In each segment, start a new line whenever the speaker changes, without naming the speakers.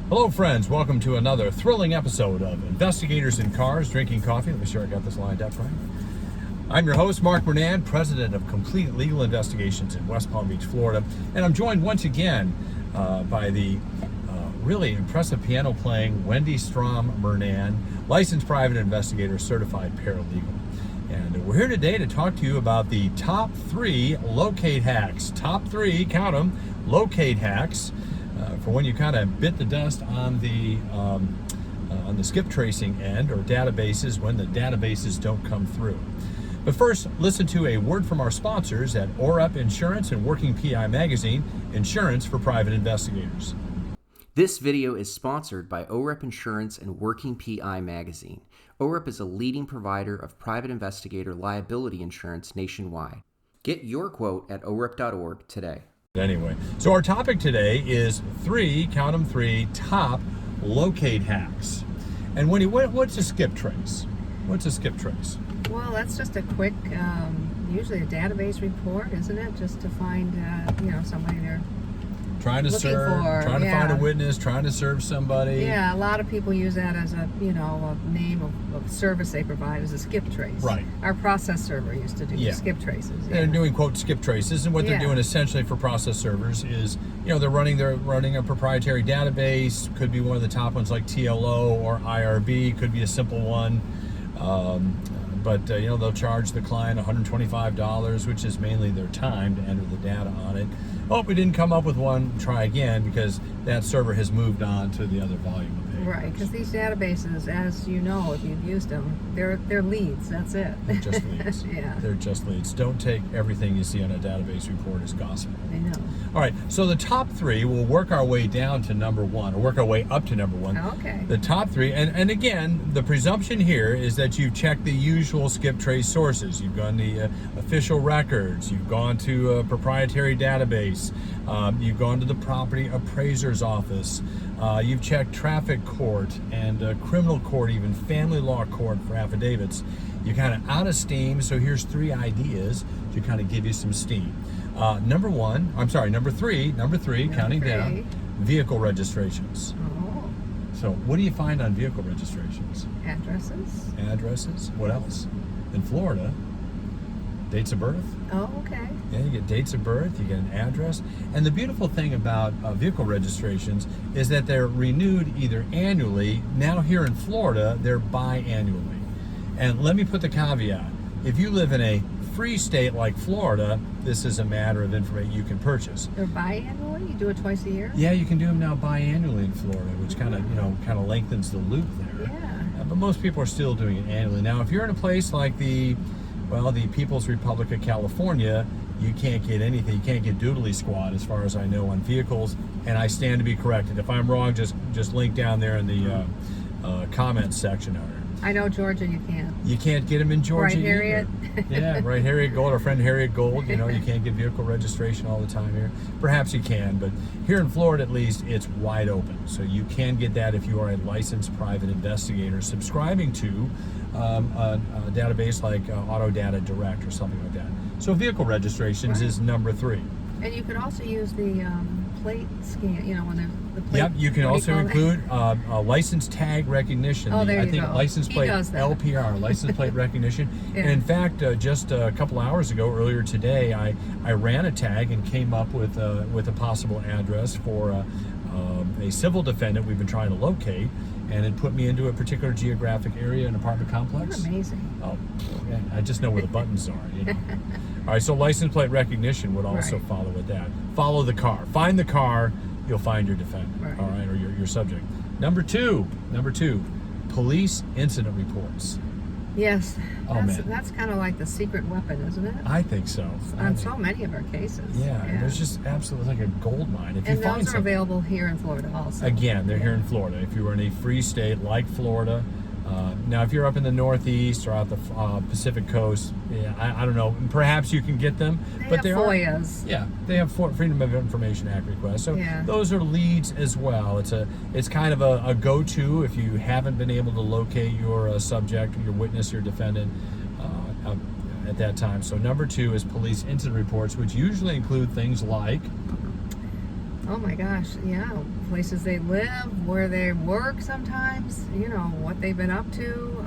Hello friends, welcome to another thrilling episode of Investigators in Cars, Drinking Coffee. Let me sure I got this lined up right. I'm your host, Mark Bernan, president of Complete Legal Investigations in West Palm Beach, Florida. And I'm joined once again by the really impressive piano playing Wendy Strom Bernan, licensed private investigator, certified paralegal. And we're here today to talk to you about the top 3 locate hacks. Top 3, count them, locate hacks. For when you kind of bit the dust on the skip tracing end or databases when the databases don't come through. But first, listen to a word from our sponsors at OREP Insurance and Working PI Magazine, Insurance for Private Investigators.
This video is sponsored by OREP Insurance and Working PI Magazine. OREP is a leading provider of private investigator liability insurance nationwide. Get your quote at orep.org today.
Anyway, so our topic today is 3, count them 3, top locate hacks. And Wendy, what's a skip trace? What's a skip trace?
Well, that's just a quick, usually a database report, isn't it? Just to find, somebody they're
Trying to
looking
serve,
for,
trying to find a witness, trying to serve somebody.
Yeah, a lot of people use that as a name of service they provide as a skip trace.
Right.
Our process server used to do skip traces.
They're doing quote skip traces, and what they're doing essentially for process servers is, they're running a proprietary database. Could be one of the top ones like TLO or IRB. Could be a simple one. But they'll charge the client $125, which is mainly their time to enter the data on it. Oh, we didn't come up with one, try again, because that server has moved on to the other volume of paper.
Right, because these databases, as you know, if you've used them, they're leads, that's it.
They're just leads.
Yeah.
They're just leads. Don't take everything you see on a database report as gospel.
I know.
All right, so the top 3, we'll work our way down to number 1, or work our way up to number 1.
Okay.
The top 3, and again, the presumption here is that you've checked the usual skip trace sources. You've gone to official records, you've gone to a proprietary database, you've gone to the property appraiser's office, you've checked traffic court and criminal court, even family law court for affidavits. You're kind of out of steam, so here's 3 ideas to kind of give you some steam. Number 3, counting down, vehicle registrations.
Oh.
So what do you find on vehicle registrations?
Addresses.
What else? In Florida, dates of birth.
Oh, okay.
Yeah, you get dates of birth, you get an address. And the beautiful thing about vehicle registrations is that they're renewed either annually. Now here in Florida, they're biannually. And let me put the caveat. If you live in a free state like Florida, this is a matter of information you can purchase.
They're biannually? You do it twice a year?
Yeah, you can do them now biannually in Florida, which kind of lengthens the loop there.
Yeah.
But most people are still doing it annually. Now, if you're in a place like the People's Republic of California, you can't get anything. You can't get doodly squat, as far as I know, on vehicles. And I stand to be corrected. If I'm wrong, just link down there in the comments section.
I know Georgia, you can't.
You can't get them in Georgia.
Right, Harriet?
Yeah, right, Harriet Gold, our friend Harriet Gold. You can't get vehicle registration all the time here. Perhaps you can, but here in Florida at least, it's wide open. So you can get that if you are a licensed private investigator subscribing to a database like Autodata Direct or something like that. So vehicle registrations is number 3.
And you could also use the plate scan, when the plate...
Yep, you can also include license tag recognition.
Oh, there you go.
License plate LPR, license plate recognition. Yeah. And in fact, just a couple hours ago, earlier today, I ran a tag and came up with a possible address for a civil defendant we've been trying to locate, and it put me into a particular geographic area, an apartment complex.
You're amazing.
Oh, yeah, I just know where the buttons are, All right, so license plate recognition would also follow with that. Follow the car. Find the car, you'll find your defendant, all right, or your subject. Number two, police incident reports.
Yes,
man.
That's kind of like the secret weapon, isn't it?
I think so.
On so many of our cases.
Yeah, there's just absolutely like a gold mine. If you find
those are available here in Florida also.
Again, they're here in Florida. If you were in a free state like Florida, now if you're up in the Northeast or out the Pacific Coast, I don't know. Perhaps you can get them, but
they have FOIAs.
They have Freedom of Information Act requests. So those are leads as well. It's kind of a go-to if you haven't been able to locate your subject, your witness, your defendant at that time. So number 2 is police incident reports, which usually include things like
Oh my gosh, yeah. Places they live, where they work sometimes, what they've been up to.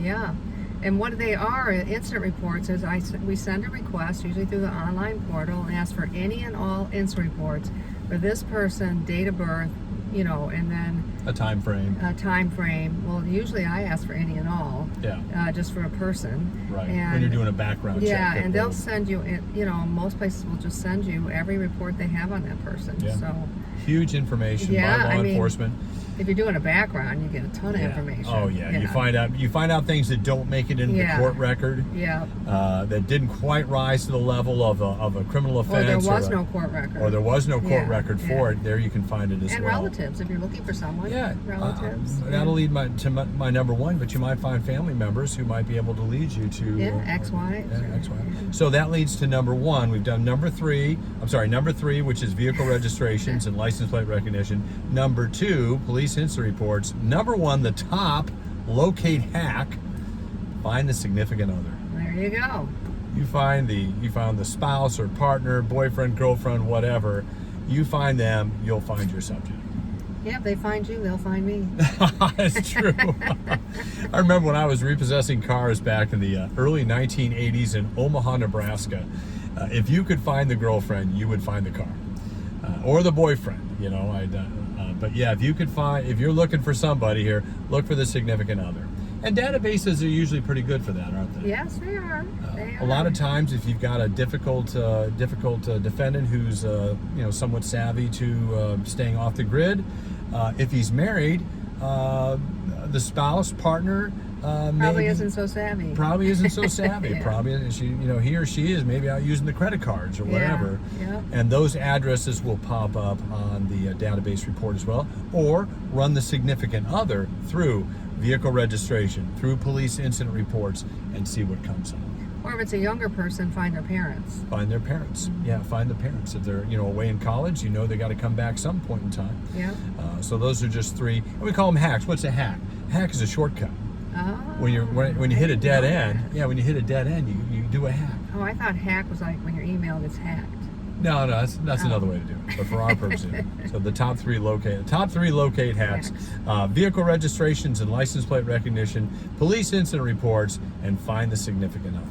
Yeah. And what they are, incident reports, is we send a request, usually through the online portal, and ask for any and all incident reports for this person, date of birth, and then
A time frame.
Well, usually I ask for any and all.
Yeah.
Just for a person.
Right.
And,
when you're doing a background check.
yeah, and they'll
will-
send you, most places will just send you every report they have on that person.
Yeah.
So
Huge information
Yeah,
by law
I mean,
enforcement.
if you're doing a background, you get a ton of
Yeah.
information.
Oh yeah. You find out things that don't make it into
Yeah.
the court record.
Yeah.
That didn't quite rise to the level of a criminal
Or there
offense.
was no court record.
Or there was no court
Yeah,
record for it. There you can find it as
and
well.
relatives, if you're looking for someone.
Yeah,
Relatives.
that'll lead to my number one, but you might find family members who might be able to lead you to
ex-wives.
Yeah, ex-wives. So that leads to number one. We've done number three, which is vehicle registrations and license plate recognition. Number two, police incident reports. Number one, the top, locate hack, find the significant other.
There you go.
You found the spouse or partner, boyfriend, girlfriend, whatever. You find them, you'll find your subject.
Yeah, if they find you, they'll find me.
It's true. I remember when I was repossessing cars back in the early 1980s in Omaha, Nebraska. If you could find the girlfriend, you would find the car, or the boyfriend. But yeah, if you're looking for somebody here, look for the significant other. And databases are usually pretty good for that, aren't they?
Yes, they are.
A lot of times, if you've got a difficult defendant who's somewhat savvy to staying off the grid, if he's married, the spouse, partner,
Probably isn't so savvy.
Probably isn't so savvy.
Yeah.
Probably he or she is maybe out using the credit cards or whatever.
Yeah.
And those addresses will pop up on the database report as well, or run the significant other through vehicle registration, through police incident reports, and see what comes up.
Or if it's a younger person, find their parents.
Find their parents. Yeah, find the parents. If they're away in college, they got to come back some point in time.
Yeah.
So those are just three, and we call them hacks. What's a hack? A hack is a shortcut.
Oh.
When you hit a dead end, when you hit a dead end, you do a hack.
Oh, I thought hack was like when your email gets hacked.
No, that's another way to do it. But for our purposes, so the top three locate hacks: vehicle registrations and license plate recognition, police incident reports, and find the significant other.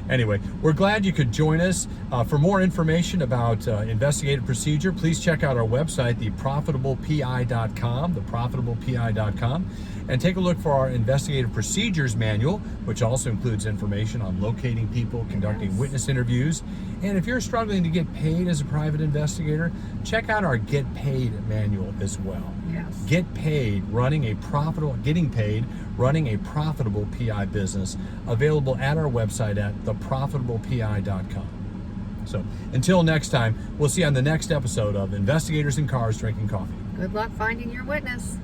Anyway, we're glad you could join us. For more information about investigative procedure, please check out our website, theprofitablepi.com, and take a look for our investigative procedures manual, which also includes information on locating people, conducting witness interviews. And if you're struggling to get paid as a private investigator, check out our Get Paid manual as well.
Yes.
Getting paid, running a profitable PI business, available at our website at theprofitablepi.com. So until next time, we'll see you on the next episode of Investigators in Cars Drinking Coffee.
Good luck finding your witness.